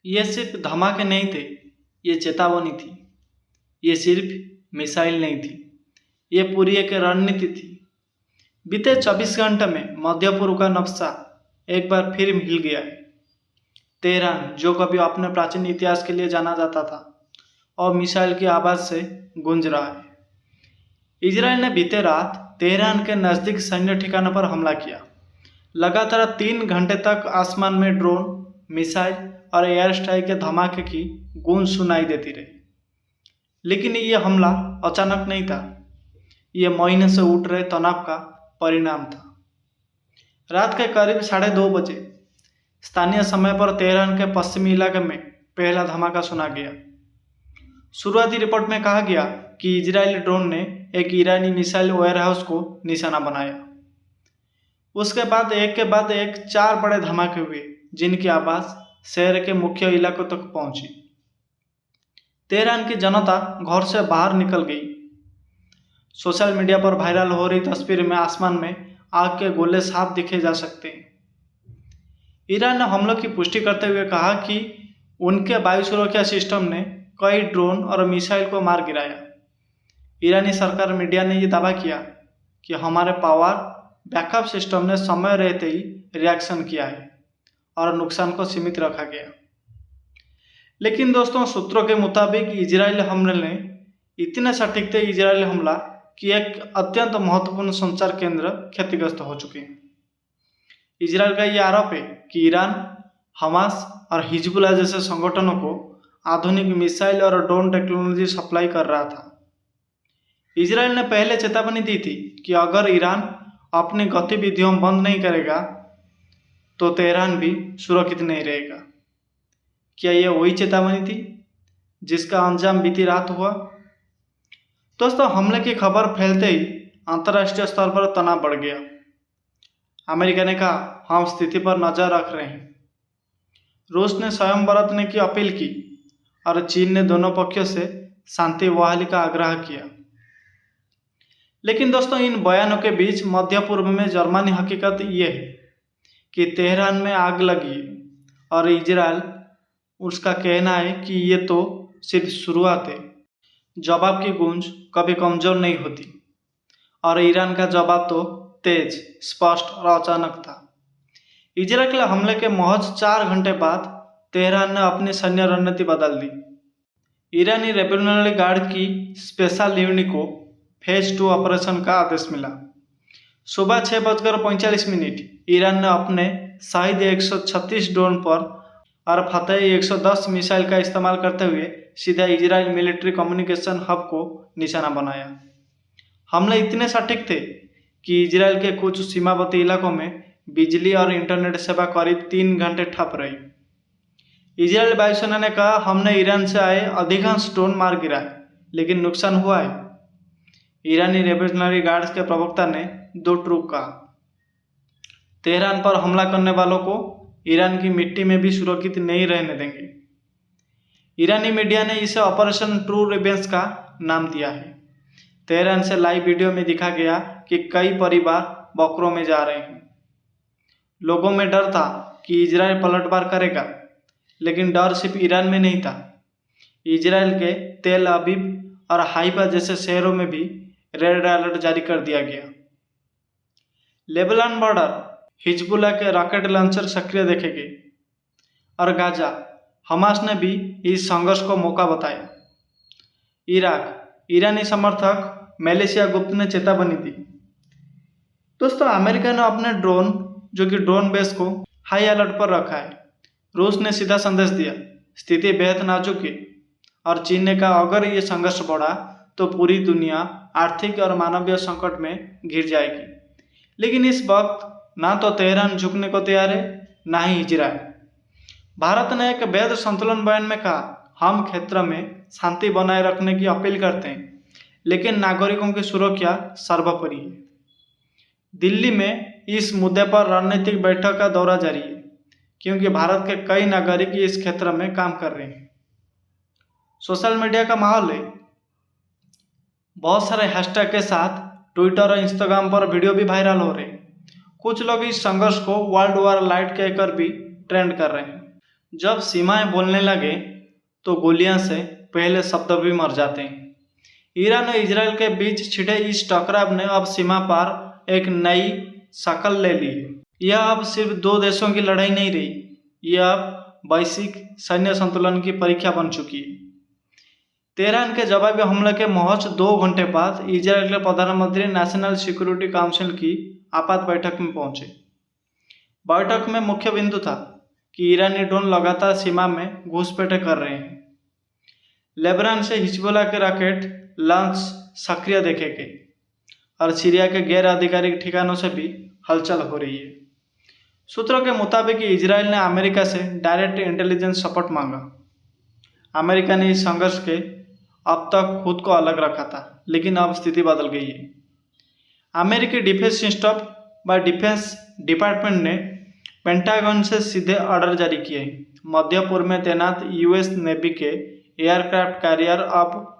ये सिर्फ धमाके नहीं थे, ये चेतावनी थी। ये सिर्फ मिसाइल नहीं थी, ये पूरी एक रणनीति थी। बीते 24 घंटे में मध्य पूर्व का नक्शा एक बार फिर हिल गया है। तेहरान, जो कभी अपने प्राचीन इतिहास के लिए जाना जाता था, और मिसाइल की आवाज़ से गूंज रहा है। इजराइल ने बीते रात तेहरान के नज़दीक सैन्य ठिकानों पर हमला किया। लगातार 3 घंटे तक आसमान में ड्रोन, मिसाइल और एयर स्ट्राइक के धमाके की गूंज सुनाई देती रही। लेकिन ये हमला अचानक नहीं था, ये महीने से उठ रहे तनाव का परिणाम था। रात के करीब 2:30 बजे स्थानीय समय पर तेहरान के पश्चिमी इलाके में पहला धमाका सुना गया। शुरुआती रिपोर्ट में कहा गया कि इजरायली ड्रोन ने एक ईरानी मिसाइल वेयरहाउस को निशाना बनाया। उसके बाद एक 4 बड़े धमाके हुए, जिनकी आवाज़ शहर के मुख्य इलाकों तक पहुंची। तेहरान की जनता घर से बाहर निकल गई। सोशल मीडिया पर वायरल हो रही तस्वीर में आसमान में आग के गोले साफ दिखे जा सकते हैं। ईरान ने हमलों की पुष्टि करते हुए कहा कि उनके वायु सुरक्षा सिस्टम ने कई ड्रोन और मिसाइल को मार गिराया। ईरानी सरकार मीडिया ने यह दावा किया कि हमारे पावर बैकअप सिस्टम ने समय रहते ही रिएक्शन किया है और नुकसान को सीमित रखा गया। लेकिन दोस्तों, सूत्रों के मुताबिक इजरायली हमले ने इतने सटीक थे इजरायली हमला कि एक अत्यंत महत्वपूर्ण संचार केंद्र क्षतिग्रस्त हो चुके हैं। इजरायल का यह आरोप है कि ईरान हमास और हिजबुल्लाह जैसे संगठनों को आधुनिक मिसाइल और ड्रोन टेक्नोलॉजी सप्लाई कर रहा था। इजरायल ने पहले चेतावनी दी थी कि अगर ईरान अपनी गतिविधियों बंद नहीं करेगा तो तेहरान भी सुरक्षित नहीं रहेगा। क्या यह वही चेतावनी थी जिसका अंजाम बीती रात हुआ? दोस्तों, हमले की खबर फैलते ही अंतर्राष्ट्रीय स्तर पर तनाव बढ़ गया। अमेरिका ने कहा, हम स्थिति पर नजर रख रहे हैं। रूस ने स्वयं बरतने की अपील की और चीन ने दोनों पक्षों से शांति बहाली का आग्रह किया। लेकिन दोस्तों, इन बयानों के बीच मध्य पूर्व में जर्मनी हकीकत ये है कि तेहरान में आग लगी है और इजरायल उसका कहना है कि ये तो सिर्फ शुरुआत है। जवाब की गूंज कभी कमजोर नहीं होती और ईरान का जवाब तो तेज, स्पष्ट और अचानक था। इजरायल के हमले के महज 4 घंटे बाद तेहरान ने अपनी सैन्य रणनीति बदल दी। ईरानी रेवोल्यूशनरी गार्ड की स्पेशल यूनिट को फेज 2 ऑपरेशन का आदेश मिला। सुबह 6:45 ईरान ने अपने शाहिद 136 ड्रोन पर और फतेह 110 मिसाइल का इस्तेमाल करते हुए सीधा इजरायल मिलिट्री कम्युनिकेशन हब को निशाना बनाया। हमले इतने सटीक थे कि इजरायल के कुछ सीमावर्ती इलाकों में बिजली और इंटरनेट सेवा करीब 3 घंटे ठप रही। इजरायल वायुसेना ने कहा, हमने ईरान से आए अधिकांश ड्रोन मार गिराए, लेकिन नुकसान हुआ है। ईरानी रेवोल्यूशनरी गार्ड्स के प्रवक्ता ने 2 ट्रूक कहा। तेहरान पर हमला करने वालों को ईरान की मिट्टी में भी सुरक्षित नहीं रहने देंगे। ईरानी मीडिया ने इसे ऑपरेशन ट्रू रिवेंज का नाम दिया है। तेहरान से लाइव वीडियो में दिखा गया कि कई परिवार बकरों में जा रहे हैं। लोगों में डर था कि इजरायल पलटवार करेगा, लेकिन डर सिर्फ ईरान में नहीं था। इजरायल के तेल अवीव और हाइफा जैसे शहरों में भी रेड अलर्ट जारी कर दिया गया। लेबनान बॉर्डर हिजबुल्लाह के रॉकेट लॉन्चर सक्रिय देखे गए और गाजा हमास ने भी इस संघर्ष को मौका बताया। इराक ईरानी समर्थक मलेशिया गुप्त ने चेतावनी दी। दोस्तों, अमेरिका ने अपने ड्रोन जो कि ड्रोन बेस को हाई अलर्ट पर रखा है। रूस ने सीधा संदेश दिया, स्थिति बेहद नाजुक है, और चीन ने कहा अगर ये संघर्ष बढ़ा तो पूरी दुनिया आर्थिक और मानवीय संकट में घिर जाएगी। लेकिन इस वक्त ना तो तेहरान झुकने को तैयार है, ना ही इजरायल। भारत ने एक वैध संतुलन बयान में कहा, हम क्षेत्र में शांति बनाए रखने की अपील करते हैं, लेकिन नागरिकों की सुरक्षा सर्वोपरि है। दिल्ली में इस मुद्दे पर रणनीतिक बैठक का दौरा जारी है, क्योंकि भारत के कई नागरिक इस क्षेत्र में काम कर रहे हैं। सोशल मीडिया का माहौल है। बहुत सारे हैशटैग के साथ ट्विटर और इंस्टाग्राम पर वीडियो भी वायरल हो रहे हैं। कुछ लोग इस संघर्ष को वर्ल्ड वॉर लाइट कहकर भी ट्रेंड कर रहे हैं। जब सीमाएं बोलने लगे तो गोलियां से पहले शब्द भी मर जाते हैं। ईरान और इजराइल के बीच छिड़े इस टकराव ने अब सीमा पर एक नई शक्ल ले ली है। यह अब सिर्फ दो देशों की लड़ाई नहीं रही, यह अब वैश्विक सैन्य संतुलन की परीक्षा बन चुकी है। तेहरान के जवाबी हमले के महज 2 घंटे बाद इजराइल के प्रधानमंत्री नेशनल सिक्योरिटी काउंसिल की आपात बैठक में पहुंचे। बैठक में मुख्य बिंदु था कि ईरानी ड्रोन लगातार सीमा में घुसपैठें कर रहे हैं। लेबनान से हिजबुल्लाह के रॉकेट लॉन्च सक्रिय देखे गए और सीरिया के गैर आधिकारिक ठिकानों से भी हलचल हो रही है। सूत्रों के मुताबिक इजराइल ने अमेरिका से डायरेक्ट इंटेलिजेंस सपोर्ट मांगा। अमेरिका ने इस संघर्ष के अब तक खुद को अलग रखा था, लेकिन अब स्थिति बदल गई है। अमेरिकी डिफेंस स्टाफ व डिफेंस डिपार्टमेंट ने पेंटागन से सीधे ऑर्डर जारी किए हैं। मध्य पूर्व में तैनात यूएस नेवी के एयरक्राफ्ट कैरियर अब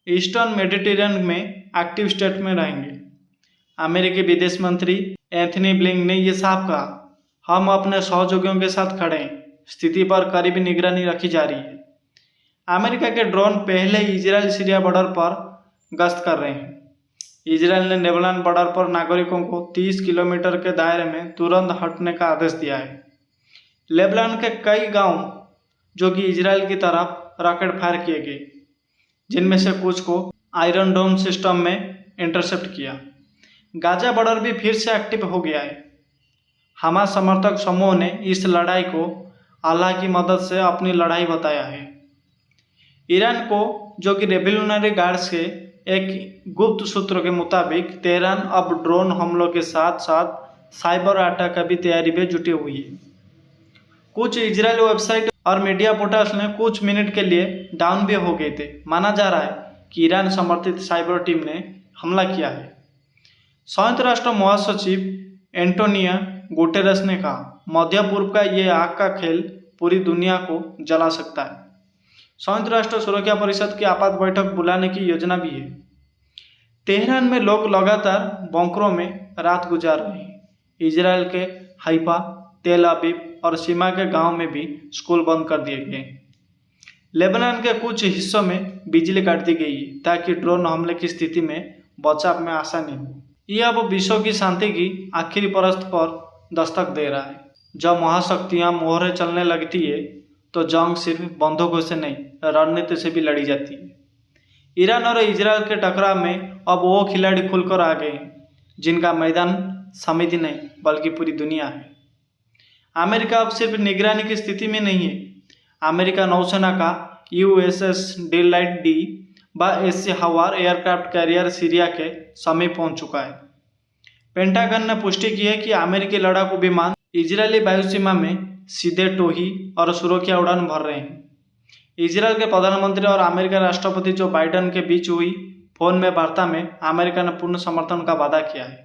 ईस्टर्न मेडिटेरियन में एक्टिव स्टेट में रहेंगे। अमेरिकी विदेश मंत्री एंथनी ब्लिंकन ने यह साफ कहा, हम अपने सहयोगियों के साथ खड़े हैं, स्थिति पर करीबी निगरानी रखी जा रही है। अमेरिका के ड्रोन पहले इजराइल सीरिया बॉर्डर पर गश्त कर रहे हैं। इजराइल ने लेबनान बॉर्डर पर नागरिकों को 30 किलोमीटर के दायरे में तुरंत हटने का आदेश दिया है। लेबनान के कई गांव जो कि इजराइल की तरफ रॉकेट फायर किए गए, जिनमें से कुछ को आयरन डोम सिस्टम में इंटरसेप्ट किया। गाजा बॉर्डर भी फिर से एक्टिव हो गया है। हमास समर्थक समूह ने इस लड़ाई को अल्लाह की मदद से अपनी लड़ाई बताया है। ईरान को, जो कि रेवोल्यूशनरी गार्ड्स के एक गुप्त सूत्र के मुताबिक, तेहरान अब ड्रोन हमलों के साथ साथ साइबर अटैक की भी तैयारी में जुटी हुई है। कुछ इजरायली वेबसाइट और मीडिया पोर्टल्स ने कुछ मिनट के लिए डाउन भी हो गए थे। माना जा रहा है कि ईरान समर्थित साइबर टीम ने हमला किया है। संयुक्त राष्ट्र महासचिव एंटोनियो गुटेरेस ने कहा, मध्य पूर्व का ये आग का खेल पूरी दुनिया को जला सकता है। संयुक्त राष्ट्र सुरक्षा परिषद की आपात बैठक बुलाने की योजना भी है। तेहरान में लोग लगातार बंकरों में रात गुजार रहे हैं। इजराइल के हाइफा, तेल अवीव और सीमा के गांव में भी स्कूल बंद कर दिए गए। लेबनान के कुछ हिस्सों में बिजली काट दी गई है ताकि ड्रोन हमले की स्थिति में बचाव में आसानी हो। यह अब विश्व की शांति की आखिरी परस्त पर दस्तक दे रहा है। जब महाशक्तियां मोहरे चलने लगती है तो जंग सिर्फ बंदूकों से नहीं, रणनीति से भी लड़ी जाती है। ईरान और इजराइल के टकराव में अब वो खिलाड़ी खुलकर आ गए हैं जिनका मैदान समिति नहीं बल्कि पूरी दुनिया है। अमेरिका अब सिर्फ निगरानी की स्थिति में नहीं है। अमेरिका नौसेना का USS डेलाइट डी व एससी हवार एयरक्राफ्ट कैरियर सीरिया के समीप पहुंच चुका है। पेंटागन ने पुष्टि की है कि अमेरिकी लड़ाकू विमान इजरायली वायुसीमा में सीधे टोही और सुरक्षा उड़ान भर रहे हैं। इजरायल के प्रधानमंत्री और अमेरिका राष्ट्रपति जो बाइडेन के बीच हुई फोन में वार्ता में अमेरिका ने पूर्ण समर्थन का वादा किया है।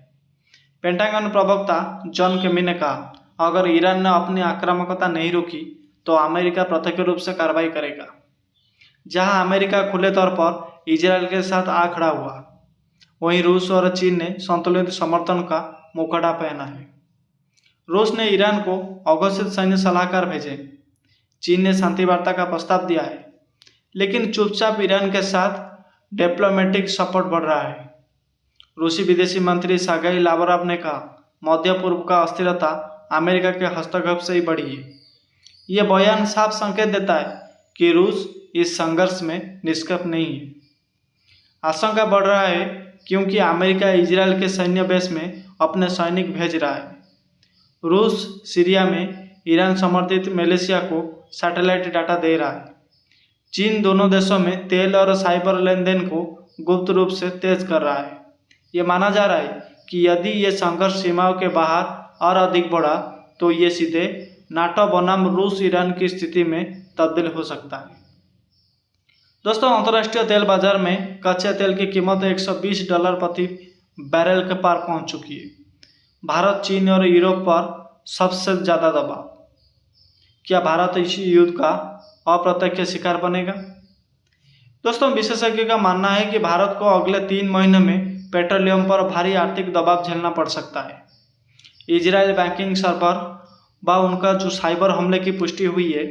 पेंटागन प्रवक्ता जॉन किर्बी ने कहा, अगर ईरान ने अपनी आक्रामकता नहीं रोकी तो अमेरिका प्रत्यक्ष रूप से कार्रवाई करेगा। जहां अमेरिका खुले तौर पर इजरायल के साथ आ खड़ा हुआ, वहीं रूस और चीन ने संतुलित समर्थन का मुखौटा पहना है। रूस ने ईरान को अघोषित सैन्य सलाहकार भेजे। चीन ने शांति वार्ता का प्रस्ताव दिया है, लेकिन चुपचाप ईरान के साथ डिप्लोमेटिक सपोर्ट बढ़ रहा है। रूसी विदेशी मंत्री सर्गेई लावरोव ने कहा, मध्य पूर्व का अस्थिरता अमेरिका के हस्तक्षेप से ही बढ़ी है। यह बयान साफ संकेत देता है कि रूस इस संघर्ष में निष्क्रिय नहीं है। आशंका बढ़ रहा है क्योंकि अमेरिका इजरायल के सैन्य बेस में अपने सैनिक भेज रहा है। रूस सीरिया में ईरान समर्थित मिलिशिया को सैटेलाइट डाटा दे रहा है। चीन दोनों देशों में तेल और साइबर लेन देन को गुप्त रूप से तेज कर रहा है। ये माना जा रहा है कि यदि ये संघर्ष सीमाओं के बाहर और अधिक बढ़ा तो ये सीधे नाटो बनाम रूस ईरान की स्थिति में तब्दील हो सकता है। दोस्तों, अंतर्राष्ट्रीय तेल बाजार में कच्चे तेल की कीमत $120 प्रति बैरल के पार पहुंच चुकी है। भारत, चीन और यूरोप पर सबसे ज़्यादा दबाव। क्या भारत इस युद्ध का अप्रत्यक्ष शिकार बनेगा? दोस्तों, विशेषज्ञों का मानना है कि भारत को अगले 3 महीनों में पेट्रोलियम पर भारी आर्थिक दबाव झेलना पड़ सकता है। इजरायल बैंकिंग सर्वर व उनका जो साइबर हमले की पुष्टि हुई है,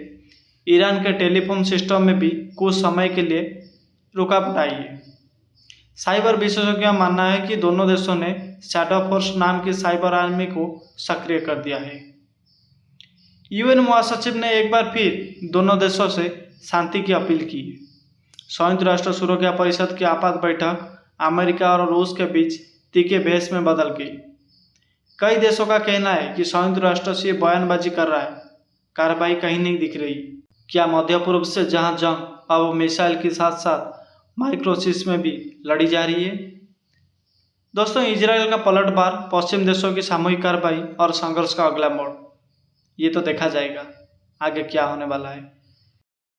ईरान के टेलीफोन सिस्टम में भी कुछ समय के लिए रुकावट आई है। साइबर विशेषज्ञों का मानना है कि दोनों देशों ने शैडो फोर्स नाम की साइबर आर्मी को सक्रिय कर दिया है। यूएन महासचिव ने एक बार फिर दोनों देशों से शांति की अपील की है। संयुक्त राष्ट्र सुरक्षा परिषद की आपात बैठक अमेरिका और रूस के बीच तीखे बहस में बदल गई। कई देशों का कहना है कि संयुक्त राष्ट्र से बयानबाजी कर रहा है, कार्रवाई कहीं नहीं दिख रही। क्या मध्य पूर्व से जहां जंग अब मिसाइल के साथ साथ माइक्रोचिप्स में भी लड़ी जा रही है। दोस्तों, इजराइल का पलटवार, पश्चिम देशों की सामूहिक कार्रवाई और संघर्ष का अगला मोड़, ये तो देखा जाएगा आगे क्या होने वाला है।